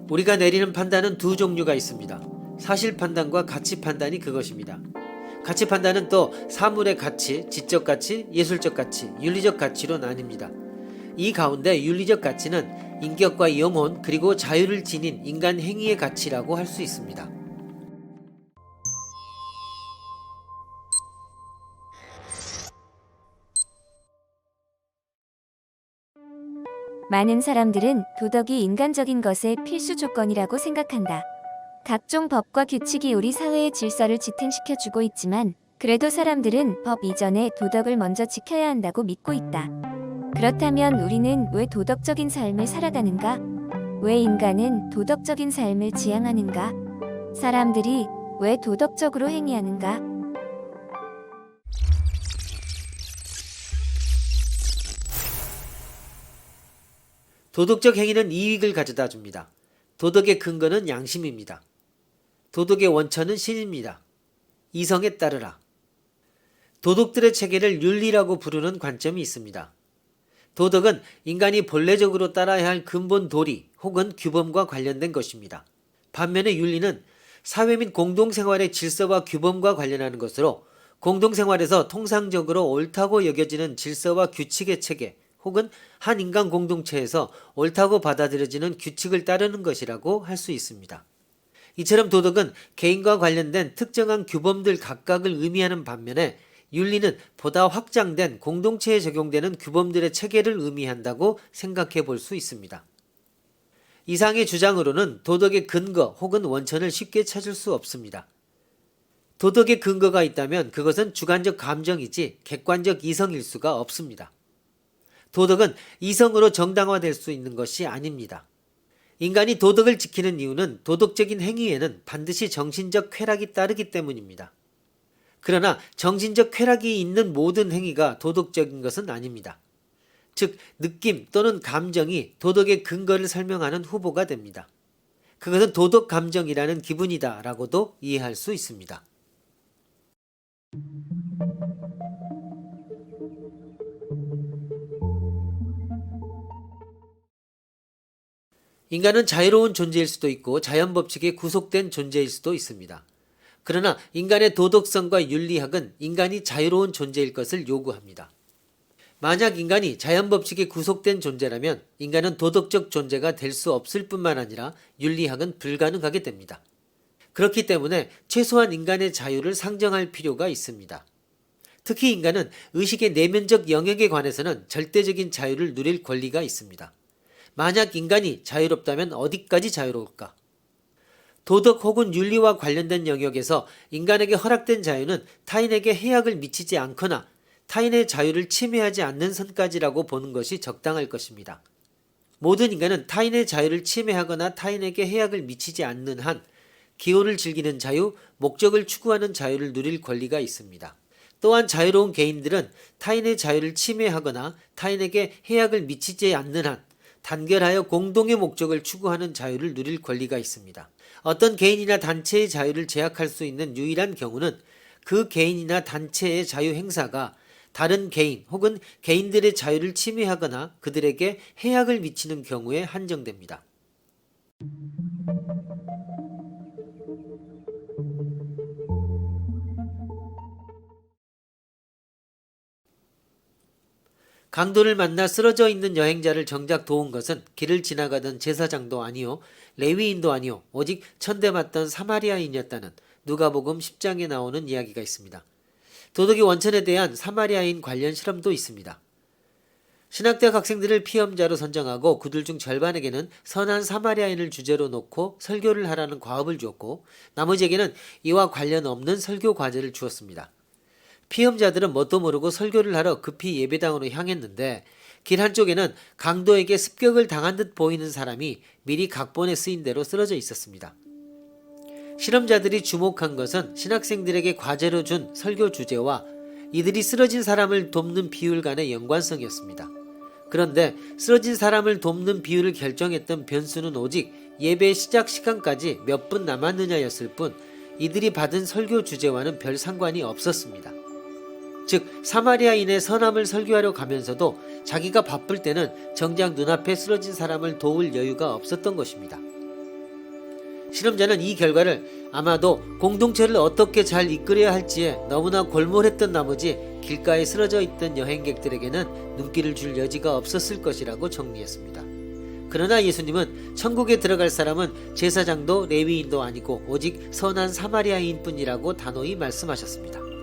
우리가 내리는 판단은 두 종류가 있습니다. 사실 판단과 가치 판단이 그것입니다. 가치 판단은 또 사물의 가치, 지적 가치, 예술적 가치, 윤리적 가치로 나뉩니다. 이 가운데 윤리적 가치는 인격과 영혼 그리고 자유를 지닌 인간 행위의 가치라고 할 수 있습니다. 많은 사람들은 도덕이 인간적인 것의 필수 조건이라고 생각한다. 각종 법과 규칙이 우리 사회의 질서를 지탱시켜주고 있지만 그래도 사람들은 법 이전에 도덕을 먼저 지켜야 한다고 믿고 있다. 그렇다면 우리는 왜 도덕적인 삶을 살아가는가? 왜 인간은 도덕적인 삶을 지향하는가? 사람들이 왜 도덕적으로 행위하는가? 도덕적 행위는 이익을 가져다 줍니다. 도덕의 근거는 양심입니다. 도덕의 원천은 신입니다. 이성에 따르라. 도덕들의 체계를 윤리라고 부르는 관점이 있습니다. 도덕은 인간이 본래적으로 따라야 할 근본 도리 혹은 규범과 관련된 것입니다. 반면에 윤리는 사회 및 공동생활의 질서와 규범과 관련하는 것으로 공동생활에서 통상적으로 옳다고 여겨지는 질서와 규칙의 체계 혹은 한 인간 공동체에서 옳다고 받아들여지는 규칙을 따르는 것이라고 할 수 있습니다. 이처럼 도덕은 개인과 관련된 특정한 규범들 각각을 의미하는 반면에 윤리는 보다 확장된 공동체에 적용되는 규범들의 체계를 의미한다고 생각해 볼 수 있습니다. 이상의 주장으로는 도덕의 근거 혹은 원천을 쉽게 찾을 수 없습니다. 도덕의 근거가 있다면 그것은 주관적 감정이지 객관적 이성일 수가 없습니다. 도덕은 이성으로 정당화될 수 있는 것이 아닙니다. 인간이 도덕을 지키는 이유는 도덕적인 행위에는 반드시 정신적 쾌락이 따르기 때문입니다. 그러나 정신적 쾌락이 있는 모든 행위가 도덕적인 것은 아닙니다. 즉, 느낌 또는 감정이 도덕의 근거를 설명하는 후보가 됩니다. 그것은 도덕 감정이라는 기분이다 라고도 이해할 수 있습니다. 인간은 자유로운 존재일 수도 있고 자연 법칙에 구속된 존재일 수도 있습니다. 그러나 인간의 도덕성과 윤리학은 인간이 자유로운 존재일 것을 요구합니다. 만약 인간이 자연 법칙에 구속된 존재라면 인간은 도덕적 존재가 될 수 없을 뿐만 아니라 윤리학은 불가능하게 됩니다. 그렇기 때문에 최소한 인간의 자유를 상정할 필요가 있습니다. 특히 인간은 의식의 내면적 영역에 관해서는 절대적인 자유를 누릴 권리가 있습니다. 만약 인간이 자유롭다면 어디까지 자유로울까? 도덕 혹은 윤리와 관련된 영역에서 인간에게 허락된 자유는 타인에게 해악을 미치지 않거나 타인의 자유를 침해하지 않는 선까지라고 보는 것이 적당할 것입니다. 모든 인간은 타인의 자유를 침해하거나 타인에게 해악을 미치지 않는 한 기호를 즐기는 자유, 목적을 추구하는 자유를 누릴 권리가 있습니다. 또한 자유로운 개인들은 타인의 자유를 침해하거나 타인에게 해악을 미치지 않는 한 단결하여 공동의 목적을 추구하는 자유를 누릴 권리가 있습니다. 어떤 개인이나 단체의 자유를 제약할 수 있는 유일한 경우는 그 개인이나 단체의 자유 행사가 다른 개인 혹은 개인들의 자유를 침해하거나 그들에게 해악을 미치는 경우에 한정됩니다. 강도를 만나 쓰러져 있는 여행자를 정작 도운 것은 길을 지나가던 제사장도 아니요 레위인도 아니요 오직 천대 맞던 사마리아인이었다는 누가복음 10장에 나오는 이야기가 있습니다. 도덕의 원천에 대한 사마리아인 관련 실험도 있습니다. 신학대학 학생들을 피험자로 선정하고 그들 중 절반에게는 선한 사마리아인을 주제로 놓고 설교를 하라는 과업을 주었고 나머지에게는 이와 관련 없는 설교 과제를 주었습니다. 피험자들은 뭣도 모르고 설교를 하러 급히 예배당으로 향했는데 길 한쪽에는 강도에게 습격을 당한 듯 보이는 사람이 미리 각본에 쓰인 대로 쓰러져 있었습니다. 실험자들이 주목한 것은 신학생들에게 과제로 준 설교 주제와 이들이 쓰러진 사람을 돕는 비율 간의 연관성이었습니다. 그런데 쓰러진 사람을 돕는 비율을 결정했던 변수는 오직 예배 시작 시간까지 몇 분 남았느냐였을 뿐 이들이 받은 설교 주제와는 별 상관이 없었습니다. 즉 사마리아인의 선함을 설교하려 가면서도 자기가 바쁠 때는 정작 눈앞에 쓰러진 사람을 도울 여유가 없었던 것입니다. 실험자는 이 결과를 아마도 공동체를 어떻게 잘 이끌어야 할지에 너무나 골몰했던 나머지 길가에 쓰러져 있던 여행객들에게는 눈길을 줄 여지가 없었을 것이라고 정리했습니다. 그러나 예수님은 천국에 들어갈 사람은 제사장도 레위인도 아니고 오직 선한 사마리아인 뿐이라고 단호히 말씀하셨습니다.